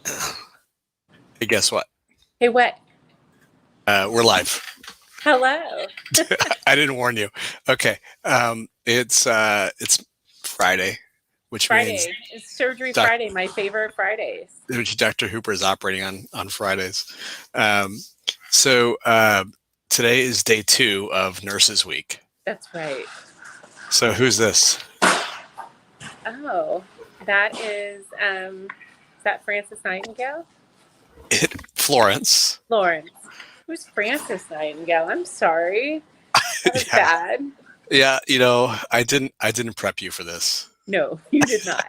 Hey, guess what? Hey, what? We're live. Hello. I didn't warn you. Okay. It's Friday, which means Friday. It's Surgery doc, Friday, my favorite Fridays. which Dr. Hooper is operating on Fridays. Um, so today is day 2 of Nurses Week. That's right. So who's this? Oh, that is that Frances Nightingale? Florence. Lawrence. Who's Frances Nightingale? I'm sorry. That was Yeah, bad. yeah. I didn't prep you for this. No, you did not.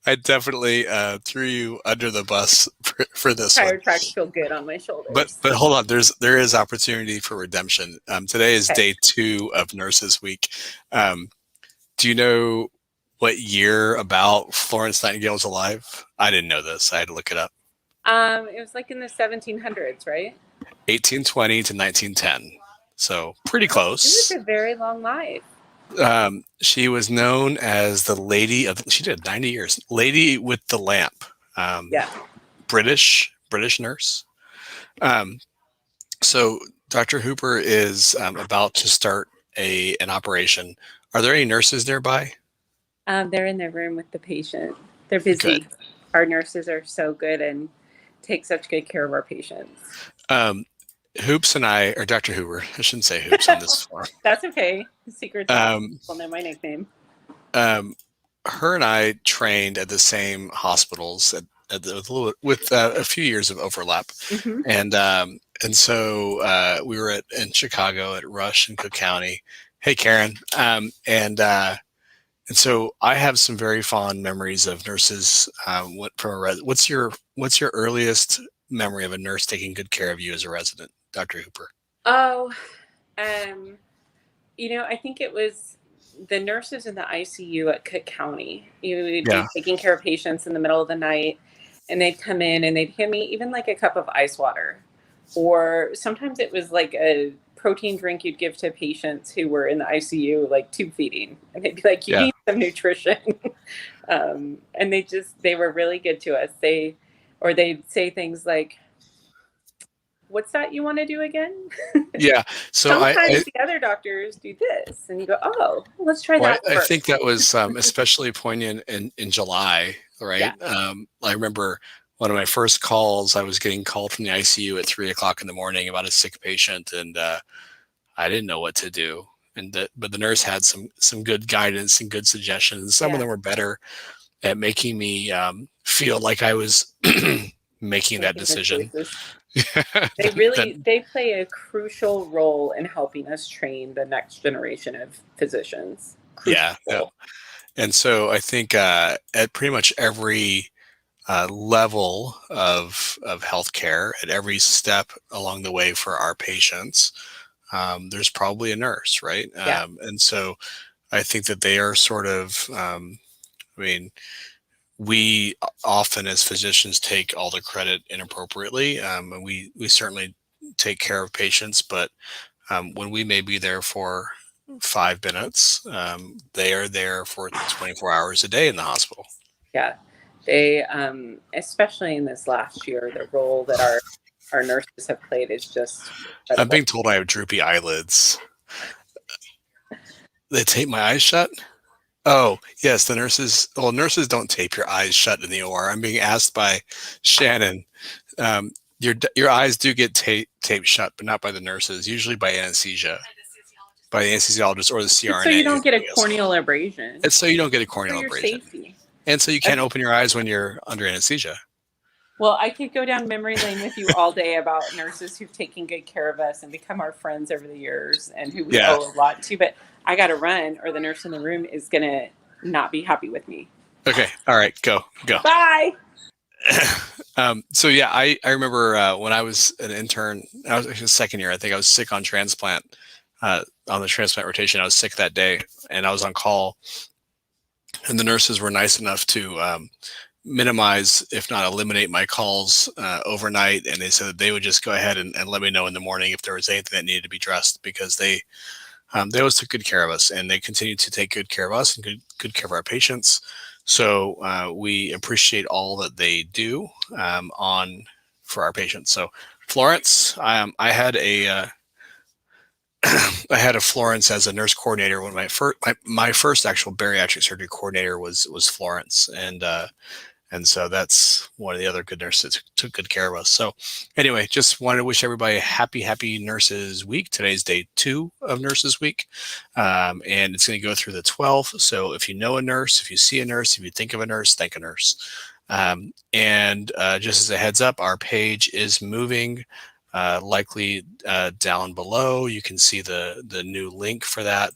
I definitely threw you under the bus for this one. Tire tracks feel good on my But shoulders. but hold on, there is opportunity for redemption. Today is Okay. day 2 of Nurses Week. Um, do you know what year about Florence Nightingale was alive? I didn't know this. I had to look it up. It was like in the 1700s, right? 1820 to 1910. So pretty Oh, she was close. a very long life. She was known as the Lady of. She did 90 years. Lady with the Lamp. Um, Yeah. British nurse. Um, So Dr. Hooper is about to start an operation. Are there any nurses nearby? They're in their room with the patient. They're Good. busy. Our nurses are so good and take such good care of our patients. Um, Hoops and I, or Dr. Hooper, I shouldn't say Hoops on this floor. That's okay. Secret sauce. Um, People know my nickname. um, her and I trained at the same hospitals with a few years of overlap, Hmm. and so we were in Chicago at Rush and Cook County. Hey, Karen, and so I have some very fond memories of nurses. What's your earliest memory of a nurse taking good care of you as a resident, Dr. Hooper? Oh, um, I think it was the nurses in the ICU at Cook County. We'd be Yeah, taking care of patients in the middle of the night, and they'd come in and they'd hand me even like a cup of ice water. Or sometimes it was like a protein drink you'd give to patients who were in the ICU, like tube feeding. And they'd be like, you yeah, need some nutrition. And they were really good to us. Or they'd say things like, what's that you want to do again? yeah. So Sometimes the other doctors do this. And you go, oh, let's try well, that I think first. that was especially poignant in July, right? Yeah. I remember one of my first calls. I was getting called from the ICU at 3 o'clock in the morning about a sick patient, and I didn't know what to do. But the nurse had some good guidance and good suggestions. Some of Yeah. them were better at making me feel like I was making that Making the decision. choices. They Then, really they play a crucial role in helping us train the next generation of physicians. Crucial yeah, yeah. role. And so I think at pretty much every level of healthcare, at every step along the way for our patients, there's probably a nurse, right? Yeah. And so I think that they are sort of. I mean, we often as physicians take all the credit inappropriately, and we certainly take care of patients, but when we may be there for 5 minutes, they are there for 24 hours a day in the hospital. Yeah. They especially in this last year, the role that our nurses have played is just I'm incredible. being told I have droopy eyelids. They tape my eyes shut. Oh, yes, the nurses. Well, nurses don't tape your eyes shut in the OR. I'm being asked by Shannon. Um, your eyes do get taped shut, but not by the nurses. Usually by anesthesia, by the anesthesiologist or the It's so you CRNA who's don't get a giving us call. corneal abrasion It's so you don't get a for corneal your abrasion, safety. and so you can't That's open your eyes when you're under anesthesia. Well, I could go down memory lane with you all day about nurses who've taken good care of us and become our friends over the years and who we Yeah. owe a lot to. But I got to run, or the nurse in the room is going to not be happy with me. Okay. All right. Go. Bye. So yeah, I remember when I was an intern. I was actually second year. I think I was sick on transplant. On the transplant rotation, I was sick that day, and I was on call. And the nurses were nice enough to minimize, if not eliminate, my calls overnight. And they said that they would just go ahead and let me know in the morning if there was anything that needed to be addressed, because they always took good care of us, and they continued to take good care of us and good care of our patients. So we appreciate all that they do for our patients. So Florence, I had a I had a Florence as a nurse coordinator when my first actual bariatric surgery coordinator was Florence, and so that's one of the other good nurses who took good care of us. So anyway, just wanted to wish everybody a happy Nurses Week. Today's day 2 of Nurses Week, and it's going to go through the 12th. So if you know a nurse, if you see a nurse, if you think of a nurse, thank a nurse. And just as a heads up, our page is moving. Likely down below, you can see the new link for that.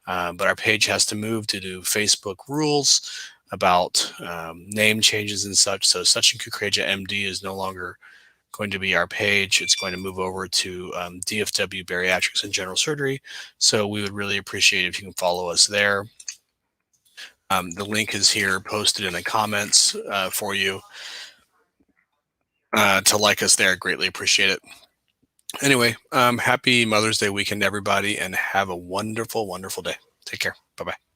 But our page has to move to do Facebook rules about name changes and such. So Sachin Kukreja MD is no longer going to be our page. It's going to move over to DFW Bariatrics and General Surgery. So we would really appreciate it if you can follow us there. The link is here posted in the comments for you to like us there. Greatly appreciate it. Anyway, happy Mother's Day weekend, everybody, and have a wonderful day. Take care. Bye-bye.